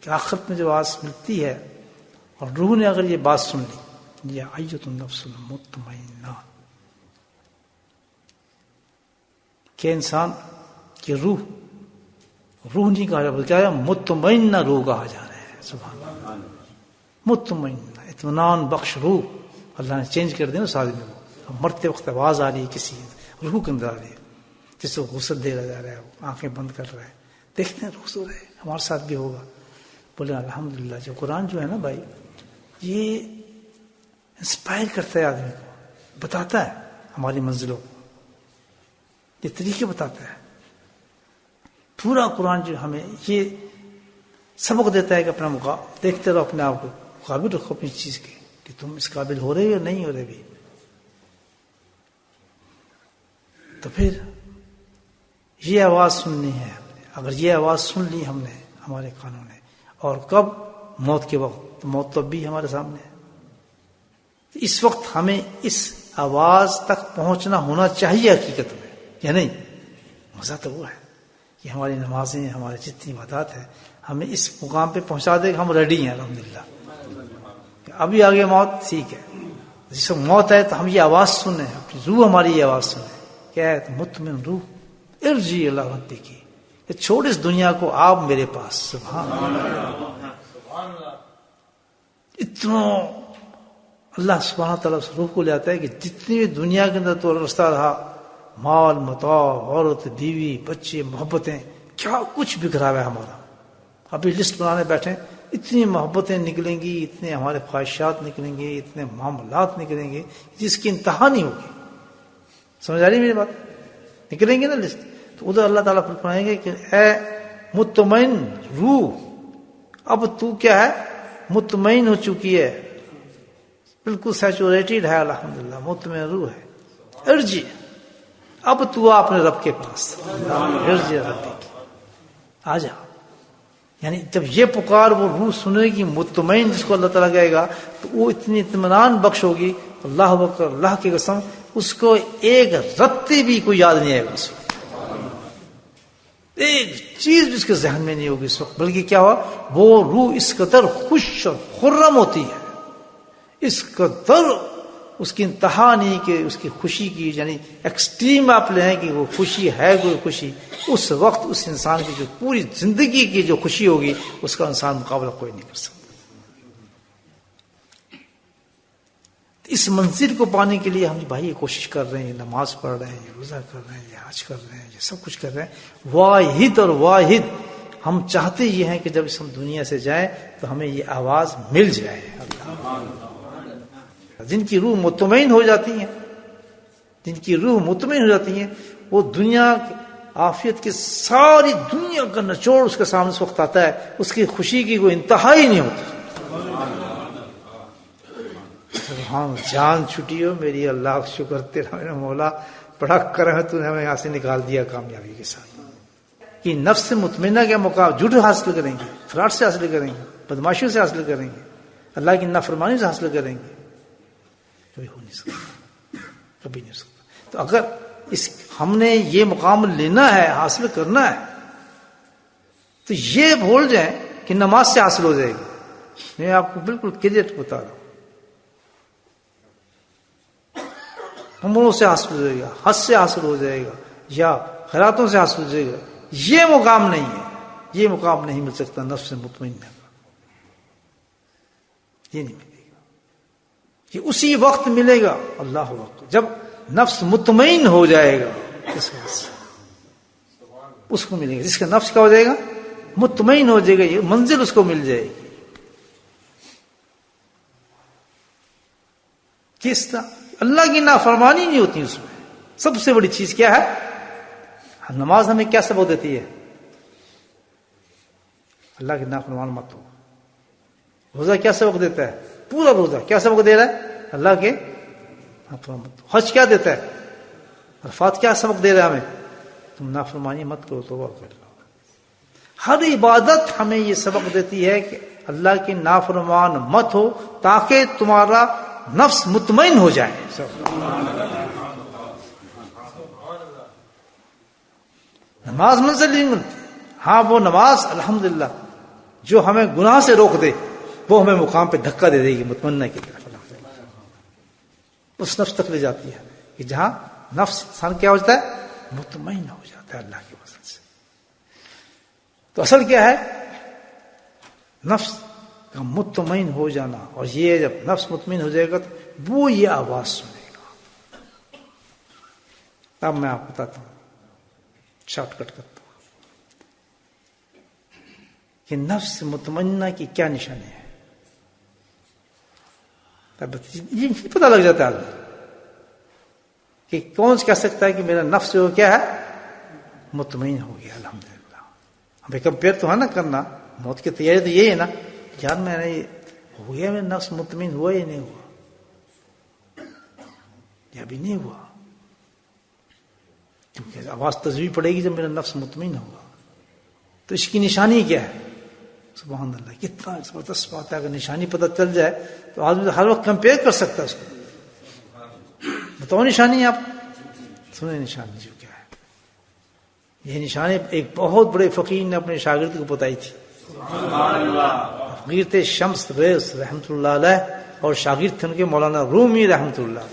کہ آخرت میں جب آواز ملتی ہے اور روح نے اگر یہ بات سن لی، یا ایۃ النفس المطمئنہ، کہ انسان کی روح نہیں کہا جا بلکہ مطمئنہ روح کہا جا رہا ہے. سبحان اللہ، مطمئنہ، اطمینان بخش روح. اللہ نے چینج کر دیا نا سارے میں. وہ مرتے وقت آواز آ رہی ہے کسی روح کے اندر آ رہی ہے، جس کو غسل دے جا رہا ہے، وہ آنکھیں بند کر رہا ہے، دیکھتے ہیں روح سو رہے. ہمارے ساتھ بھی ہوگا. بولے الحمدللہ. جو قرآن جو ہے نا بھائی، یہ انسپائر کرتا ہے آدمی کو، بتاتا ہے ہماری منزلوں کو، یہ طریقے بتاتا ہے. پورا قرآن جو ہمیں یہ سبق دیتا ہے کہ اپنا دیکھتے رہو، اپنے آپ کو قابل رکھو اپنی چیز کے، کہ تم اس قابل ہو رہے ہو یا نہیں ہو رہے بھی. تو پھر یہ آواز سننی ہے ہم نے. اگر یہ آواز سن لی ہم نے ہمارے کانوں نے، اور کب؟ موت کے وقت. تو موت تو اب بھی ہمارے سامنے ہے. اس وقت ہمیں اس آواز تک پہنچنا ہونا چاہیے حقیقت میں، یا نہیں؟ مزہ تو وہ ہے کہ ہماری نمازیں، ہمارے جتنی عبادات ہیں، ہمیں اس مقام پہ پہنچا دے کہ ہم ریڈی ہیں الحمدللہ. ابھی آگے موت ٹھیک ہے، جس وقت موت ہے تو ہم یہ آواز سنیں، اپنی روح ہماری یہ آواز سنیں. کیا ہے؟ تو مطمئن روح ارجی اللہ ربی کی، کہ چھوڑ اس دنیا کو، آپ میرے پاس. سبحان اللہ. اتنا اللہ سبحانہ تعالیٰ اس روح کو لے آتا ہے کہ جتنی بھی دنیا کے اندر تو رستہ رہا، مال متاع، عورت بیوی بچے، محبتیں، کیا کچھ بکھرا ہوا ہے ہمارا. ابھی لسٹ بنانے بیٹھے، اتنی محبتیں نکلیں گی، اتنے ہمارے خواہشات نکلیں گے، اتنے معاملات نکلیں گے جس کی انتہا نہیں ہوگی. سمجھ آ رہی میری بات؟ نکلیں گے نا لسٹ. تو ادھر اللہ تعالیٰ فرمائیں گے کہ اے مطمئن روح، اب تو کیا ہے؟ مطمئن ہو چکی ہے، بالکل سیچوریٹڈ ہے، الحمدللہ مطمئن روح ہے. ارجی، اب تو اپنے رب کے پاس. ارجی ربی کی، آ جا. یعنی جب یہ پکار وہ روح سنے گی مطمئن، جس کو اللہ تعالیٰ کہے گا، تو وہ اتنی اطمینان بخش ہوگی. اللہ اکبر، اللہ کی قسم، اس کو ایک رتی بھی کوئی یاد نہیں آئے گا. اس وقت ایک چیز بھی اس کے ذہن میں نہیں ہوگی اس وقت. بلکہ کیا ہوا، وہ روح اس قدر خوش اور خرم ہوتی ہے، اس قدر اس کی انتہا نہیں کہ اس کی خوشی کی، یعنی ایکسٹریم آپ لیں کہ وہ خوشی ہے کوئی خوشی. اس وقت اس انسان کی جو پوری زندگی کی جو خوشی ہوگی، اس کا انسان مقابلہ کوئی نہیں کر سکتا. اس منزل کو پانے کے لیے ہم بھائی کوشش کر رہے ہیں، نماز پڑھ رہے ہیں، روزہ کر رہے ہیں، حج کر رہے ہیں، یہ سب کچھ کر رہے ہیں. واحد اور واحد ہم چاہتے یہ ہیں کہ جب ہم دنیا سے جائیں تو ہمیں یہ آواز مل جائے. جن کی روح مطمئن ہو جاتی ہیں، جن کی روح مطمئن ہو جاتی ہیں، وہ دنیا عافیت کی ساری دنیا کا نچوڑ اس کے سامنے اس وقت آتا ہے، اس کی خوشی کی کوئی انتہا ہی نہیں ہوتی. ہاں جان چھٹی ہو میری، اللہ کا شکر تیرا میرا مولا، بڑا کرم ہے، تو نے ہمیں یہاں سے نکال دیا کامیابی کے ساتھ. کہ نفس مطمئنہ کے مقابلے جھوٹ حاصل کریں گے، فراڈ سے حاصل کریں گے، بدماشیوں سے حاصل کریں گے، اللہ کی نافرمانی سے حاصل کریں گے، کبھی ہو نہیں سکتا، کبھی نہیں ہو سکتا. تو اگر ہم نے یہ مقام لینا ہے، حاصل کرنا ہے، تو یہ بھول جائیں کہ نماز سے حاصل ہو جائے گی. میں آپ کو بالکل کلیئر بتا رہا ہوں، عمروں سے حاصل ہو جائے گا، حج سے حاصل ہو جائے گا، یا خیراتوں سے حاصل ہو جائے گا. یہ مقام نہیں ہے، یہ مقام نہیں مل سکتا نفس مطمئن کا، یہ نہیں ملے گا. یہ اسی وقت ملے گا، اللہ اکبر، جب نفس مطمئن ہو جائے گا. اس وقت سے اس کو ملے گا جس کا نفس کا ہو جائے گا، مطمئن ہو جائے گا، یہ منزل اس کو مل جائے گی. کس طرح؟ اللہ کی نافرمانی نہیں ہوتی اس میں. سب سے بڑی چیز کیا ہے؟ نماز ہمیں کیا سبق دیتی ہے؟ اللہ کی نافرمان مت ہو. روزہ کیا سبق دیتا ہے؟ پورا روزہ کیا سبق دے رہا ہے؟ اللہ کے نافرمان مت ہو. حج کیا دیتا ہے؟ عرفات کیا سبق دے رہا ہے ہمیں؟ تم نافرمانی مت کرو، توبہ کر لو. ہر عبادت ہمیں یہ سبق دیتی ہے کہ اللہ کی نافرمان مت ہو، تاکہ تمہارا نفس مطمئن ہو جائے. نماز منزل نہیں ملتی. ہاں وہ نماز الحمدللہ جو ہمیں گناہ سے روک دے وہ ہمیں مقام پہ دھکا دے دے گی مطمئنہ کی طرف، اس نفس تک لے جاتی ہے کہ جہاں نفس انسان کیا ہو جاتا ہے، مطمئن ہو جاتا ہے اللہ کی وجہ سے۔ تو اصل کیا ہے، نفس کا مطمئن ہو جانا، اور یہ جب نفس مطمئن ہو جائے گا تو وہ یہ آواز سنے گا۔ اب میں آپ بتاتا ہوں، شارٹ کٹ کرتا ہوں کہ نفس مطمئنہ کی کیا نشانی ہے۔ یہ پتہ لگ جاتا ہے آدمی کہ کون کہہ سکتا ہے کہ میرا نفس جو کیا ہے، مطمئن ہو گیا الحمدللہ۔ ہمیں کمپیئر تو ہے نا کرنا، موت کی تیاری تو یہی ہے نا، یار میں نے ہو گیا میرا نفس مطمئن ہوا یا نہیں ہوا، یا بھی نہیں ہوا، کیونکہ آواز تجویز پڑے گی جب میرا نفس مطمئن ہوگا۔ تو اس کی نشانی کیا ہے؟ سبحان اللہ، کتنا زبردست بات ہے۔ اگر نشانی پتہ چل جائے تو آدمی ہر وقت کمپیئر کر سکتا ہے اس کو۔ بتاؤ نشانی، آپ سنیں نشانی جو کیا ہے۔ یہ نشانی ایک بہت بڑے فقیر نے اپنے شاگرد کو بتائی تھی۔ فقیر تھے شمس ریس رحمۃ اللہ علیہ، اور شاگرد تھے ان کے مولانا رومی رحمۃ اللہ۔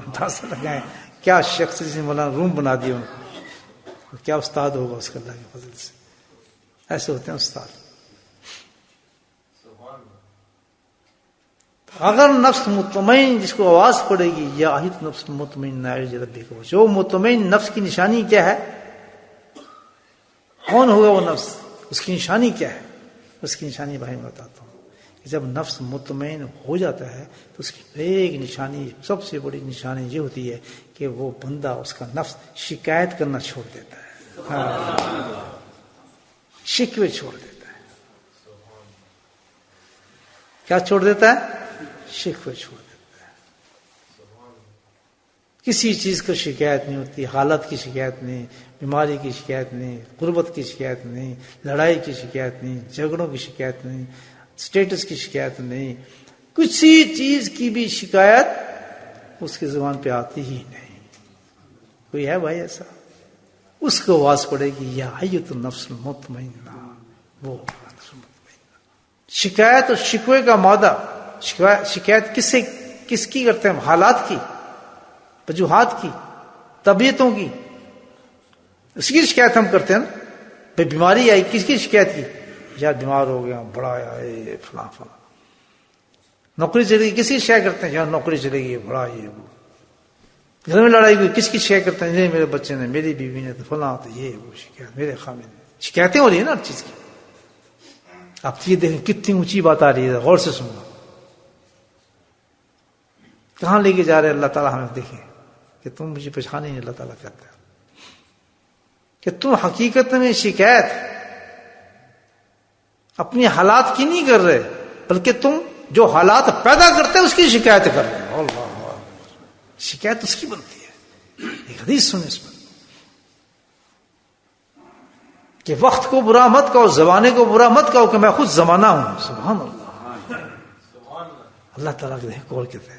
اندازہ لگائیں کیا شخص جس نے مولانا روم بنا دیا ان کو، کیا استاد ہوگا اس کا اللہ کے فضل سے۔ ایسے ہوتے ہیں استاد۔ اگر نفس مطمئن، جس کو آواز پڑے گی یا آہت نفس مطمئن ربی کو، جو مطمئن نفس کی نشانی کیا ہے، کون ہوگا وہ نفس، اس کی نشانی کیا ہے؟ اس کی نشانی بھائی میں بتاتا ہوں کہ جب نفس مطمئن ہو جاتا ہے تو اس کی ایک نشانی، سب سے بڑی نشانی یہ ہوتی ہے کہ وہ بندہ، اس کا نفس شکایت کرنا چھوڑ دیتا ہے، شکوے چھوڑ دیتا ہے۔ کیا چھوڑ دیتا ہے؟ شکوے چھوڑ دیتا ہے۔ کسی چیز کی شکایت نہیں ہوتی، حالت کی شکایت نہیں، بیماری کی شکایت نہیں، غربت کی شکایت نہیں، لڑائی کی شکایت نہیں، جھگڑوں کی شکایت نہیں، سٹیٹس کی شکایت نہیں، کسی چیز کی بھی شکایت اس کی زبان پہ آتی ہی نہیں۔ کوئی ہے بھائی ایسا؟ اس کو آواز پڑے گی یا ایت النفس المطمئنہ، وہ نفس مطمئنہ۔ شکایت اور شکوے کا مادہ، شکایت کس کی کرتے ہیں؟ حالات کی، وجوہات کی، طبیعتوں کی، اس کی شکایت ہم کرتے ہیں نا۔ بھائی بیماری آئی، کس کی شکایت کی؟ یار بیمار ہو گیا، بڑا آئے فلاں فلاں۔ نوکری چلے گی، کس کی شکایت کرتے ہیں؟ یار نوکری چلے گی، بڑا یہ وہ۔ گھر میں لڑائی ہوئی، کس کی شکایت کرتے ہیں؟ نہیں میرے بچے نے، میری بیوی نے، تو فلاں، تو یہ وہ شکایت، میرے خامد نے۔ شکایتیں ہو رہی ہیں نا ہر چیز کی۔ آپ یہ دیکھیں کتنی اونچی بات آ رہی ہے، غور سے سنو۔ کہاں لے کے جا رہے اللہ تعالیٰ ہمیں؟ دیکھیں کہ تم مجھے پہچانے نہیں، اللہ تعالیٰ کہتا ہے کہ تم حقیقت میں شکایت اپنی حالات کی نہیں کر رہے، بلکہ تم جو حالات پیدا کرتے ہیں اس کی شکایت کر رہے ہیں۔ اللہ شکایت اس کی بنتی ہے۔ ایک حدیث سنیں اس میں کہ وقت کو برا مت کہو، زمانے کو برا مت کہو کہ میں خود زمانہ ہوں۔ سبحان اللہ، اللہ تعالیٰ کے قول کہتے ہیں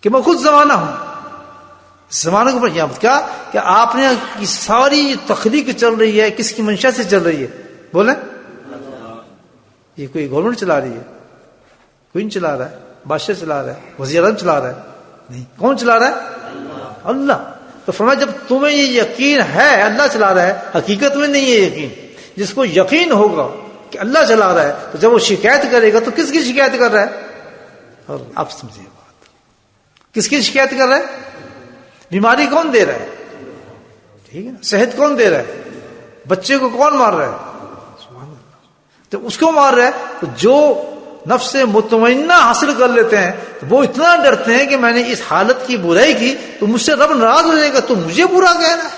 کہ میں خود زمانہ ہوں۔ زمانے کو یہ مت کہا کہ آپ نے ساری تخلیق چل رہی ہے، کس کی منشا سے چل رہی ہے؟ بولیں، یہ کوئی گورنمنٹ چلا رہی ہے؟ کوئی نہیں چلا رہا ہے، بادشاہ چلا رہا ہے، وزیر اعظم چلا رہا ہے؟ نہیں، کون چلا رہا ہے؟ اللہ۔ تو فرمایا جب تمہیں یہ یقین ہے اللہ چلا رہا ہے، حقیقت میں نہیں ہے یقین، جس کو یقین ہوگا کہ اللہ چلا رہا ہے، تو جب وہ شکایت کرے گا تو کس کی شکایت کر رہا ہے؟ اور آپ سمجھیے بات، کس کی شکایت کر رہا ہے؟ بیماری کون دے رہا ہے؟ ٹھیک ہے نا، صحت کون دے رہا ہے؟ بچے کو کون مار رہا ہے؟ سبحان اللہ۔ تو اس کو مار رہا ہے، تو جو نفس مطمئنہ حاصل کر لیتے ہیں تو وہ اتنا ڈرتے ہیں کہ میں نے اس حالت کی برائی کی تو مجھ سے رب ناراض ہو جائے گا، تو مجھے برا کہنا ہے۔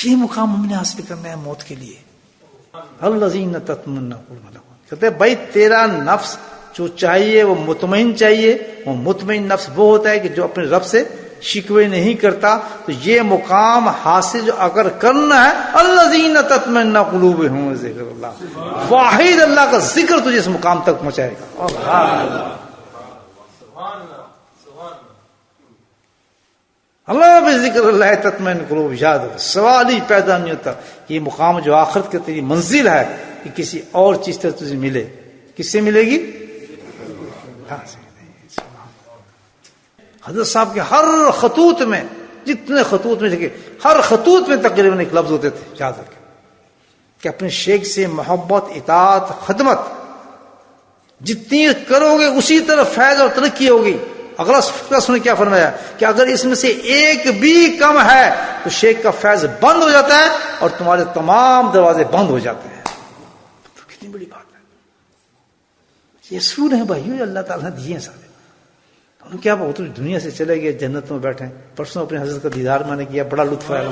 یہ مقام ہم نے حاصل کرنا ہے موت کے لیے۔ الذین تطمئن قلوبہم، کہتے ہیں بھائی تیرا نفس جو چاہیے وہ مطمئن چاہیے۔ وہ مطمئن نفس وہ ہوتا ہے کہ جو اپنے رب سے شکوے نہیں کرتا۔ تو یہ مقام حاصل جو اگر کرنا ہے، الذین تطمئن قلوبہم ذکر اللہ، واحد اللہ کا ذکر تجھے اس مقام تک پہنچائے گا۔ اللہ بذکر اللہ تطمئن القلوب. یاد رکھو سوال ہی پیدا نہیں ہوتا کہ یہ مقام جو آخرت کی تیری منزل ہے کہ کسی اور چیز سے تجھے ملے. کس سے ملے گی؟ حضرت صاحب کے ہر خطوط میں، جتنے خطوط میں لکھے، ہر خطوط میں تقریباً ایک لفظ ہوتے تھے، یاد رکھیں، کہ اپنے شیخ سے محبت، اطاعت، خدمت جتنی کرو گے اسی طرح فیض اور ترقی ہوگی. اگلا فقہ نے کیا فرمایا کہ اگر اس میں سے ایک بھی کم ہے تو شیخ کا فیض بند ہو جاتا ہے اور تمہارے تمام دروازے بند ہو جاتے ہیں. تو کتنی بڑی بات ہے. یہ سور ہیں بھائیو، اللہ تعالیٰ نے دیے ہیں سارے. ہم کیا وہ تو دنیا سے چلے گئے، جنت میں بیٹھے. پرسوں اپنے حضرت کا دیدار میں نے کیا، بڑا لطف آیا.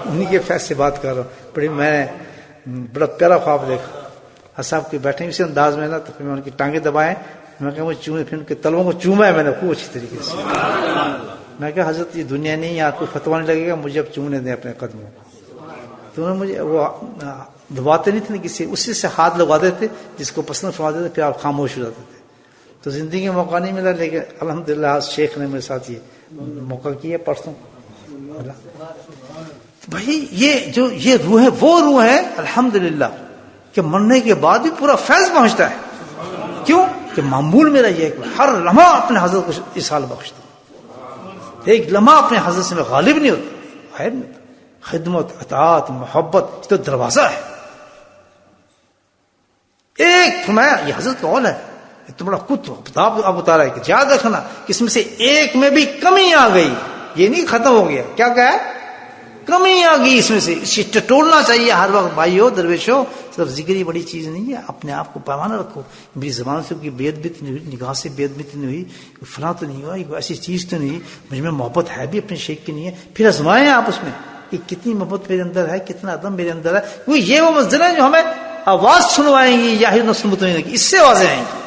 انہیں کے فیض سے بات کر رہا ہوں. میں نے بڑا پیارا خواب دیکھا. صاحب کے بیٹھے اسی انداز میں نا، تو پھر میں ان کی ٹانگیں دبائیں، میں کہا وہ چومے، پھر ان کے تلووں کو چوما ہے میں نے خوب اچھی طریقے سے. میں کہا حضرت یہ دنیا نہیں ہے، آپ کو فتوا نہیں لگے گا، مجھے اب چومنے دیں اپنے قدموں. تو انہوں نے مجھے وہ دباتے نہیں تھے کسی، اسی سے ہاتھ لگوا دیتے جس کو پسند فرما دیتے، پھر آپ خاموش ہو جاتے تھے. تو زندگی میں موقع نہیں ملا، لیکن الحمدللہ شیخ نے میرے ساتھ یہ موقع کیا پرسوں. بھائی یہ روح ہے، وہ روح ہے الحمدللہ کہ مرنے کے بعد بھی پورا فیض پہنچتا ہے. کیوں؟ کہ معمول میرا یہ ہے کہ ہر لمحہ اپنے حضرت کو اصال بخشتا ہوں. ایک لمحہ اپنے حضرت سے میں غالب نہیں ہوتا، خیر نہیں ہوتا. خدمت، اطاعت، محبت، یہ تو دروازہ ہے. ایک فرمایا یہ حضرت کا قول ہے، تو بڑا کتاب اب بتا رہا ہے کہ یاد رکھنا کہ اس میں سے ایک میں بھی کمی آ گئی، یہ نہیں ختم ہو گیا. کیا کہا ہے؟ کمی آ گئی اس میں سے. اسے ٹٹولنا چاہیے ہر وقت. بھائیو، درویشو، صرف ذکر ہی بڑی چیز نہیں ہے. اپنے آپ کو پیمانہ رکھو. میری زبان سے کوئی بے ادبی نہیں ہوئی، نگاہ سے بے ادبی نہیں ہوئی، فلاں تو نہیں ہوا، کوئی ایسی چیز تو نہیں، مجھ میں محبت ہے بھی اپنے شیخ کی نہیں ہے. پھر آزمائیں آپ اس میں کہ کتنی محبت میرے اندر ہے، کتنا ادب میرے اندر ہے. وہ یہ وہ منزل ہے جو ہمیں آواز سنوائیں گی یا نسل مطمئن کی، اس سے آوازیں آئیں گی.